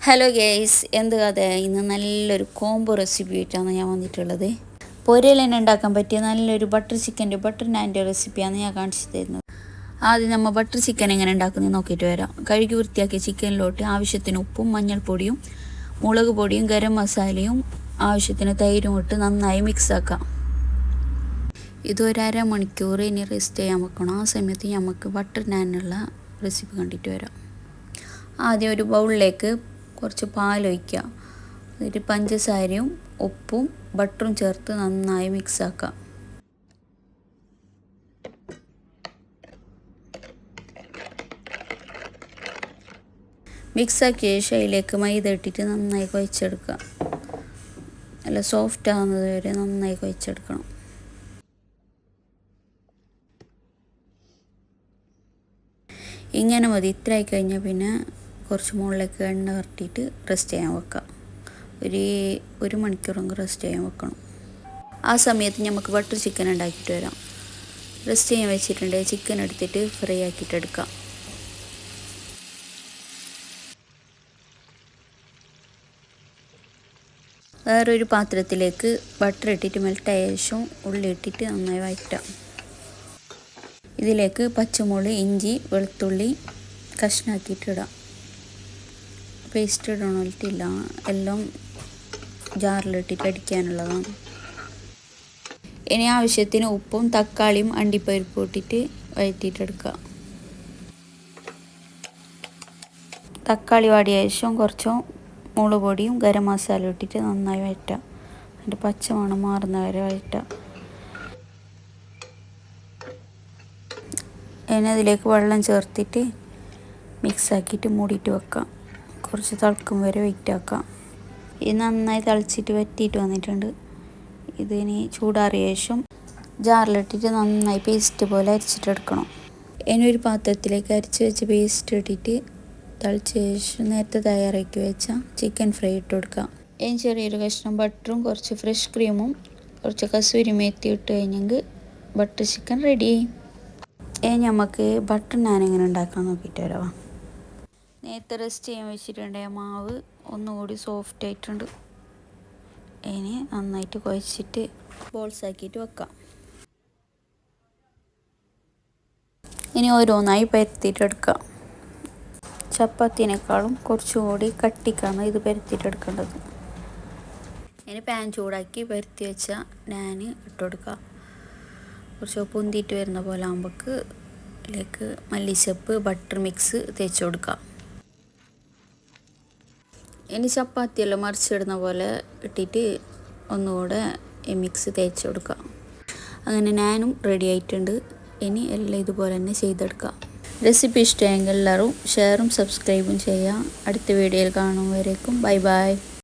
Hello guys, എന്ത് കഥ? ഇന്ന് നല്ലൊരു കോംബോ റെസിപ്പി ആയിട്ടാണ് ഞാൻ വന്നിട്ടുള്ളത്. പൊരയിൽ തന്നെ ഉണ്ടാക്കാൻ പറ്റിയ നല്ലൊരു ബട്ടർ ചിക്കൻ്റെ ബട്ടർ നാൻ്റെ റെസിപ്പിയാണ് ഞാൻ കാണിച്ചു തരുന്നത്. ആദ്യം നമ്മൾ ബട്ടർ ചിക്കൻ എങ്ങനെ ഉണ്ടാക്കുന്നത് നോക്കിയിട്ട് വരാം. കഴുകി വൃത്തിയാക്കിയ ചിക്കനിലോട്ട് ആവശ്യത്തിന് ഉപ്പും മഞ്ഞൾപ്പൊടിയും മുളക് പൊടിയും ഗരം മസാലയും ആവശ്യത്തിന് തൈരും ഇട്ട് നന്നായി മിക്സ് ആക്കാം. ഇതൊരു അരമണിക്കൂർ ഇനി റെസ്റ്റ് ചെയ്യാൻ വെക്കണം. ആ സമയത്ത് നമുക്ക് ബട്ടർ നാനുള്ള റെസിപ്പി കണ്ടിട്ട് വരാം. ആദ്യം ഒരു ബൗളിലേക്ക് കുറച്ച് പാലൊഴിക്കുക. എന്നിട്ട് പഞ്ചസാരയും ഉപ്പും ബട്ടറും ചേർത്ത് നന്നായി മിക്സ് ആക്കാം. മിക്സാക്കിയ ശേഷം അതിലേക്ക് മൈദ ഇട്ടിട്ട് നന്നായി കുഴച്ചെടുക്കുക. നല്ല സോഫ്റ്റ് ആകുന്നത് വരെ നന്നായി കുഴച്ചെടുക്കണം. ഇങ്ങനെ മതി. ഇത്രയായി കഴിഞ്ഞാൽ പിന്നെ കുറച്ച് മുകളിലേക്ക് എണ്ണ വരട്ടിയിട്ട് റെസ്റ്റ് ചെയ്യാൻ വെക്കാം. ഒരു മണിക്കൂറെങ്കിലും റെസ്റ്റ് ചെയ്യാൻ വെക്കണം. ആ സമയത്ത് നമുക്ക് ബട്ടർ ചിക്കൻ ഉണ്ടാക്കിയിട്ട് വരാം. റെസ്റ്റ് ചെയ്യാൻ വെച്ചിട്ടുണ്ടെങ്കിൽ ചിക്കൻ എടുത്തിട്ട് ഫ്രൈ ആക്കിയിട്ട് എടുക്കാം. വേറൊരു പാത്രത്തിലേക്ക് ബട്ടർ ഇട്ടിട്ട് മെൽറ്റായ ശേഷം ഉള്ളി ഇട്ടിട്ട് നന്നായി വഴറ്റാം. ഇതിലേക്ക് പച്ചമുളക്, ഇഞ്ചി, വെളുത്തുള്ളി കഷ്ണാക്കിയിട്ട് ഇടാം. പേസ്റ്റ് ഇടണില്ല, എല്ലാം ജാറിലിട്ടിട്ട് അടിക്കാനുള്ളതാണ്. ഇനി ആവശ്യത്തിന് ഉപ്പും തക്കാളിയും അണ്ടിപ്പരിപ്പും ഇട്ടിട്ട് വഴറ്റിയിട്ടെടുക്കുക. തക്കാളി വാടിയ ശേഷം കുറച്ച് മുളക് പൊടിയും ഗരം മസാല ഇട്ടിട്ട് നന്നായി വഴറ്റാം. അതിൻ്റെ പച്ചമണം മാറുന്ന വരെ വഴറ്റാം. ഇനി അതിലേക്ക് വെള്ളം ചേർത്തിട്ട് മിക്സാക്കിയിട്ട് മൂടിയിട്ട് വെക്കാം. കുറച്ച് തിളക്കും വരെ വെയിറ്റ് ആക്കാം. ഇത് നന്നായി തിളച്ചിട്ട് വറ്റിയിട്ട് വന്നിട്ടുണ്ട്. ഇതിനി ചൂടാറിയ ശേഷം ജാറിലിട്ടിട്ട് നന്നായി പേസ്റ്റ് പോലെ അരിച്ചിട്ടെടുക്കണം. ഇനി ഒരു പാത്രത്തിലേക്ക് അരിച്ച് വെച്ച പേസ്റ്റ് ഇട്ടിട്ട് തിളച്ച ശേഷം നേരത്തെ തയ്യാറാക്കി വെച്ച ചിക്കൻ ഫ്രൈ ഇട്ട് കൊടുക്കാം. ഇനി ചെറിയൊരു കഷ്ണം ബട്ടറും കുറച്ച് ഫ്രഷ് ക്രീമും കുറച്ച് കസൂരി മേത്തി ഇട്ട് കഴിഞ്ഞെങ്കിൽ ബട്ടർ ചിക്കൻ റെഡി. ഇനി നമുക്ക് ബട്ടർ നാൻ എങ്ങനെ ഉണ്ടാക്കാൻ നോക്കിയിട്ട് വരാം. നേരത്തെ റെസ്റ്റ് ചെയ്യാൻ വെച്ചിട്ടുണ്ടെങ്കിൽ മാവ് ഒന്നുകൂടി സോഫ്റ്റ് ആയിട്ടുണ്ട്. ഇനി നന്നായിട്ട് കുഴച്ചിട്ട് ബോൾസ് ആക്കിയിട്ട് വെക്കാം. ഇനി ഓരോന്നായി പരത്തിയിട്ടെടുക്കാം. ചപ്പാത്തിനേക്കാളും കുറച്ചുകൂടി കട്ടിക്കാണ് ഇത് പരത്തിയിട്ടെടുക്കേണ്ടത്. ഇനി പാൻ ചൂടാക്കി പരത്തി വെച്ച നാൻ ഇട്ട് കൊടുക്കുക. കുറച്ച് പൊന്തിയിട്ട് വരുന്ന പോലെ ആകുമ്പോൾക്ക് ഇതിലേക്ക് മല്ലിച്ചപ്പ് ബട്ടർ മിക്സ് തേച്ച് കൊടുക്കുക. ഇനി ചപ്പാത്തിയെല്ലാം മറിച്ചിടുന്ന പോലെ ഇട്ടിട്ട് ഒന്നുകൂടെ ഈ മിക്സ് തേച്ച് കൊടുക്കുക. അങ്ങനെ നാനും റെഡി ആയിട്ടുണ്ട്. ഇനി എല്ലാം ഇതുപോലെ തന്നെ ചെയ്തെടുക്കുക. റെസിപ്പി ഇഷ്ടമെങ്കിൽ എല്ലാവരും ഷെയറും സബ്സ്ക്രൈബും ചെയ്യുക. അടുത്ത വീഡിയോയിൽ കാണും വരേക്കും ബൈ ബൈ.